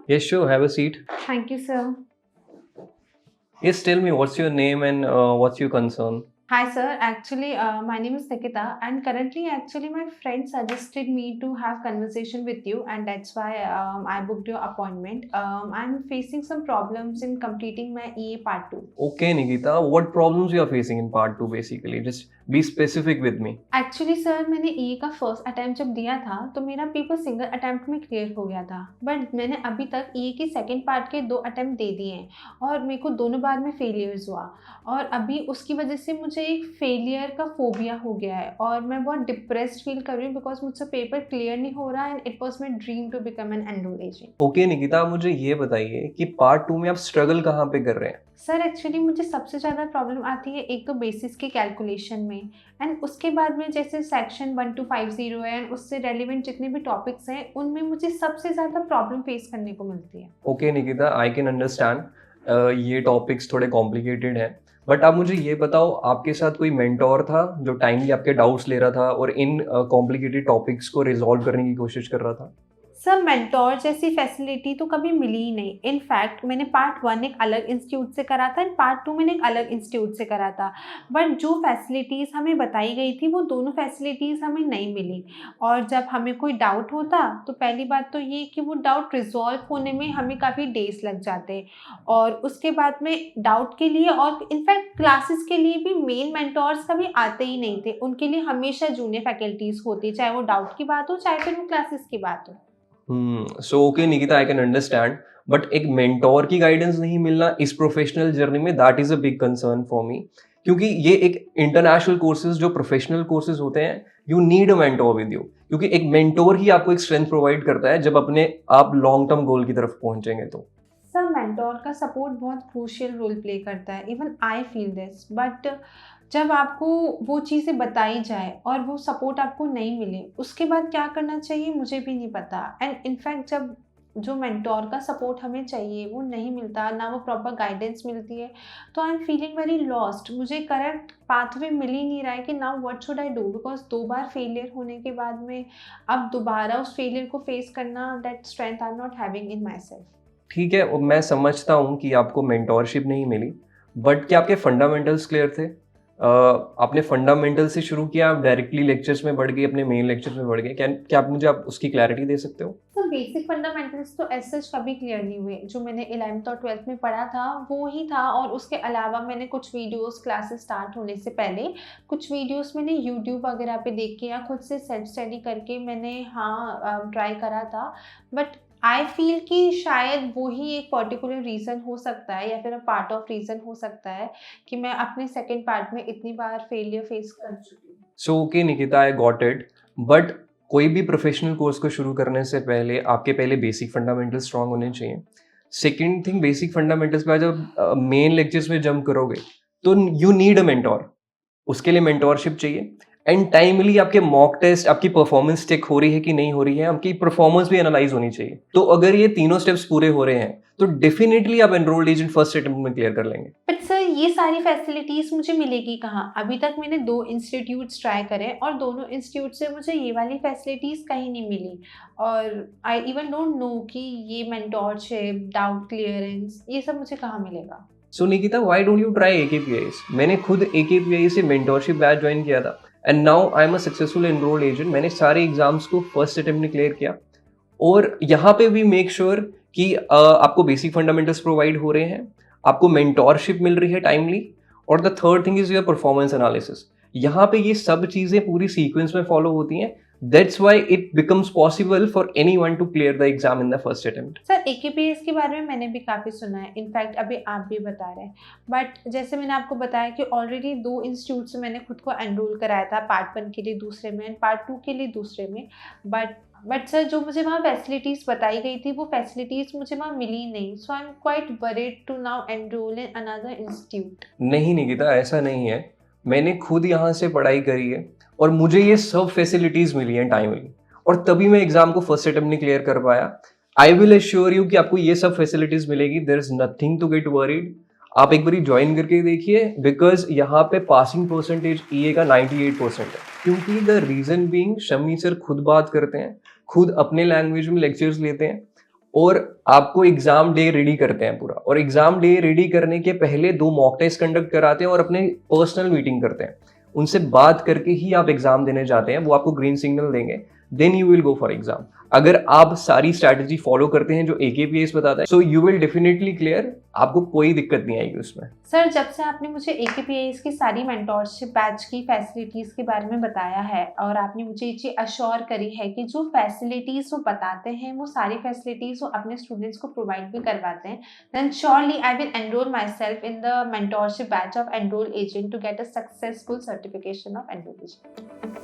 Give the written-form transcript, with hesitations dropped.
Yes, sure. Have a seat. Thank you, sir. Yes, tell me what's your name and what's your concern? Hi, sir. Actually, my name is Nikita, and currently, actually, my friend suggested me to have conversation with you, and that's why I booked your appointment. I'm facing some problems in completing my EA Part 2. Okay, Nikita, what problems you are facing in part 2 basically? Just be specific with me. Actually sir मैंने ई का first attempt जब दिया था तो मेरा paper single attempt में clear हो गया था, बट मैंने अभी तक ई की सेकंड पार्ट के 2 अटेम्प्ट दे दिए हैं और मेरे को दोनों बार में फेलियर्स हुआ और अभी उसकी वजह से मुझे एक फेलियर का फोबिया हो गया है और मैं बहुत डिप्रेस्ड फील कर रही हूँ बिकॉज मुझसे पेपर क्लियर नहीं हो रहा and it was my dream to become an enrol agent. Okay Nikita, मुझे ये बताइए कि पार्ट 2 में आप स्ट्रगल कहाँ पे कर रहे हैं? सर एक्चुअली मुझे सबसे ज़्यादा प्रॉब्लम आती है एक तो बेसिस के कैलकुलेशन में एंड उसके बाद में जैसे सेक्शन 1250 है एंड उससे रेलिवेंट जितने भी टॉपिक्स हैं उनमें मुझे सबसे ज़्यादा प्रॉब्लम फेस करने को मिलती है। Okay Nikita, I can understand ये टॉपिक्स थोड़े कॉम्प्लिकेटेड हैं, बट आप मुझे ये बताओ, आपके साथ कोई मेंटोर था जो टाइमली आपके डाउट्स ले रहा था और इन कॉम्प्लिकेटेड टॉपिक्स को रिजॉल्व करने की कोशिश कर रहा था? सर मेंटोर जैसी फैसिलिटी तो कभी मिली ही नहीं। इनफैक्ट मैंने पार्ट 1 एक अलग इंस्टीट्यूट से करा था एंड पार्ट 2 मैंने एक अलग इंस्टीट्यूट से करा था, बट जो फैसिलिटीज़ हमें बताई गई थी वो दोनों फैसिलिटीज़ हमें नहीं मिली और जब हमें कोई डाउट होता तो पहली बात तो ये कि वो डाउट रिजॉल्व होने में हमें काफ़ी डेज लग जाते और उसके बाद में डाउट के लिए और इनफैक्ट क्लासेस के लिए भी मेन मेंटोर्स कभी आते ही नहीं थे। उनके लिए हमेशा जूनियर फैकल्टीज़ होती, चाहे वो डाउट की बात हो चाहे फिर वो क्लासेस की बात हो। So okay Nikita, I can understand, but एक मेंटोर की गाइडेंस नहीं मिलना इस प्रोफेशनल जर्नी में, that is a big concern for me, क्योंकि ये एक इंटरनेशनल कोर्सेज जो प्रोफेशनल कोर्सेज होते हैं, you need a mentor with you, क्योंकि एक मेंटोर ही आपको एक स्ट्रेंथ प्रोवाइड करता है जब अपने आप लॉन्ग टर्म गोल की तरफ पहुंचेंगे तो। सर मेंटोर का सपोर्ट बहुत क्रूशियल रोल प्ले करता है, even I feel this, but जब आपको वो चीज़ें बताई जाए और वो सपोर्ट आपको नहीं मिले उसके बाद क्या करना चाहिए मुझे भी नहीं पता एंड इनफैक्ट जब जो मेंटोर का सपोर्ट हमें चाहिए वो नहीं मिलता, ना वो प्रॉपर गाइडेंस मिलती है, तो I am feeling very lost. मुझे करेक्ट पाथवे मिल ही नहीं रहा है कि now what should I do, because 2 bar failure होने के बाद में अब दोबारा उस फेलियर को फेस करना, that strength I am not having in my self. ठीक है, और मैं समझता हूँ कि आपको मेंटोरशिप नहीं मिली, बट क्या आपके फंडामेंटल्स क्लियर थे? आपने फंडामेंटल से शुरू किया, आप डायरेक्टली लेक्चर्स में बढ़ गए, अपने मेन लेक्चर्स में बढ़ गए, क्या आप उसकी क्लैरिटी दे सकते हो? सर बेसिक फंडामेंटल्स तो ऐसे कभी क्लियर नहीं हुए, जो मैंने 11th और 12th में पढ़ा था वो ही था और उसके अलावा मैंने कुछ वीडियोस क्लासेस स्टार्ट होने से पहले कुछ वीडियोस मैंने यूट्यूब वगैरह पे देख के या खुद से सेल्फ स्टडी करके मैंने ट्राई करा था, बट आई फील कि शायद वो ही एक पर्टिकुलर रीज़न हो सकता है या फिर अ पार्ट ऑफ रीज़न हो सकता है कि मैं अपने सेकेंड पार्ट में इतनी बार फेलियर फेस कर चुकी हूँ। So okay Nikita, I got it, but कोई भी प्रोफेशनल कोर्स को शुरू करने से पहले आपके पहले बेसिक फंडामेंटल्स स्ट्रांग होने चाहिए। सेकंड थिंग, बेसिक फंडामेंटल्स के बाद जब मेन लेक्चर्स में जंप करोगे तो यू नीड अ मेंटोर, उसके लिए मेंटोरशिप चाहिए। एंड टाइमली आपके मॉक टेस्ट, आपकी परफॉर्मेंस चेक हो रही है कि नहीं हो रही है, आपकी परफॉर्मेंस भी एनालाइज होनी चाहिए। तो अगर ये तीनों स्टेप्स पूरे हो रहे हैं तो डेफिनेटली आप एनरोल्ड एजेंट फर्स्ट अटेम्प्ट में क्लियर कर लेंगे। बट सर ये सारी फैसिलिटीज़ मुझे मिलेगी कहाँ? अभी तक मैंने 2 इंस्टीट्यूट्स ट्राई करे और दोनों इंस्टीट्यूट से मुझे ये वाली फैसिलिटीज़ कहीं नहीं मिली और आई इवन डोंट नो कि ये मेंटोरशिप, डाउट क्लियरेंस ये सब मुझे कहाँ मिलेगा? So Nikita, why don't you try AKPIs? मैंने खुद AKPI से मेंटोरशिप बैच ज्वाइन किया था and now I am a successful enrolled agent. मैंने सारे एग्जाम्स को फर्स्ट अटेम्प्ट में क्लियर किया और यहाँ पे भी मेक श्योर कि आपको बेसिक फंडामेंटल्स प्रोवाइड हो रहे हैं, आपको मेंटोरशिप मिल रही है टाइमली, और the third thing is your performance analysis. यहाँ पे ये सब चीज़ें पूरी सीक्वेंस में फॉलो होती हैं, that's why it becomes possible for anyone to clear the exam in the first attempt. Sir AKPS के बारे में मैंने भी काफ़ी सुना है, इनफैक्ट अभी आप भी बता रहे हैं, बट जैसे मैंने आपको बताया कि ऑलरेडी 2 इंस्टीट्यूट से मैंने खुद को एनरोल कराया था, पार्ट 1 के लिए दूसरे में एंड पार्ट 2 के लिए दूसरे में, बट सर जो मुझे वहाँ फैसिलिटीज़ बताई गई थी वो फैसिलिटीज़ मुझे वहाँ मिली नहीं, so I am quite worried to now enroll in another institute. नहीं निकिता, ऐसा नहीं है। मैंने खुद यहाँ से पढ़ाई करी है और मुझे ये सब फैसिलिटीज़ मिली हैं टाइमली, और तभी मैं एग्जाम को फर्स्ट अटेम्प्ट में क्लियर कर पाया। आई विल एश्योर यू कि आपको ये सब फैसिलिटीज़ मिलेगी, there is nothing to get worried. आप एक बारी ज्वाइन करके देखिए, बिकॉज यहाँ पे पासिंग परसेंटेज EA का 98% है, क्योंकि the reason being Shammi sir खुद बात करते हैं, खुद अपने लैंग्वेज में लेक्चर्स लेते हैं और आपको एग्जाम डे रेडी करते हैं पूरा, और एग्जाम डे रेडी करने के पहले 2 मॉक टेस्ट कंडक्ट कराते हैं और अपने पर्सनल मीटिंग करते हैं। उनसे बात करके ही आप एग्जाम देने जाते हैं, वो आपको ग्रीन सिग्नल देंगे, then you will go for exam. अगर आप सारी स्ट्रैटेजी फॉलो करते हैं जो AKPS बताता है, so you will definitely clear, आपको कोई दिक्कत नहीं आएगी उसमें। सर, जब से आपने मुझे AKPS की सारी मेंटोरशिप बैच की फैसिलिटीज़ के बारे में बताया है और आपने मुझे ये चीज़ अश्योर करी है कि जो फैसिलिटीज़ वो बताते हैं वो सारी फैसिलिटीज़ वो अपने स्टूडेंट्स को प्रोवाइड भी करवाते हैं, then surely I will enrol myself in the mentorship batch of enrol agent to get a successful certification of enrol agent.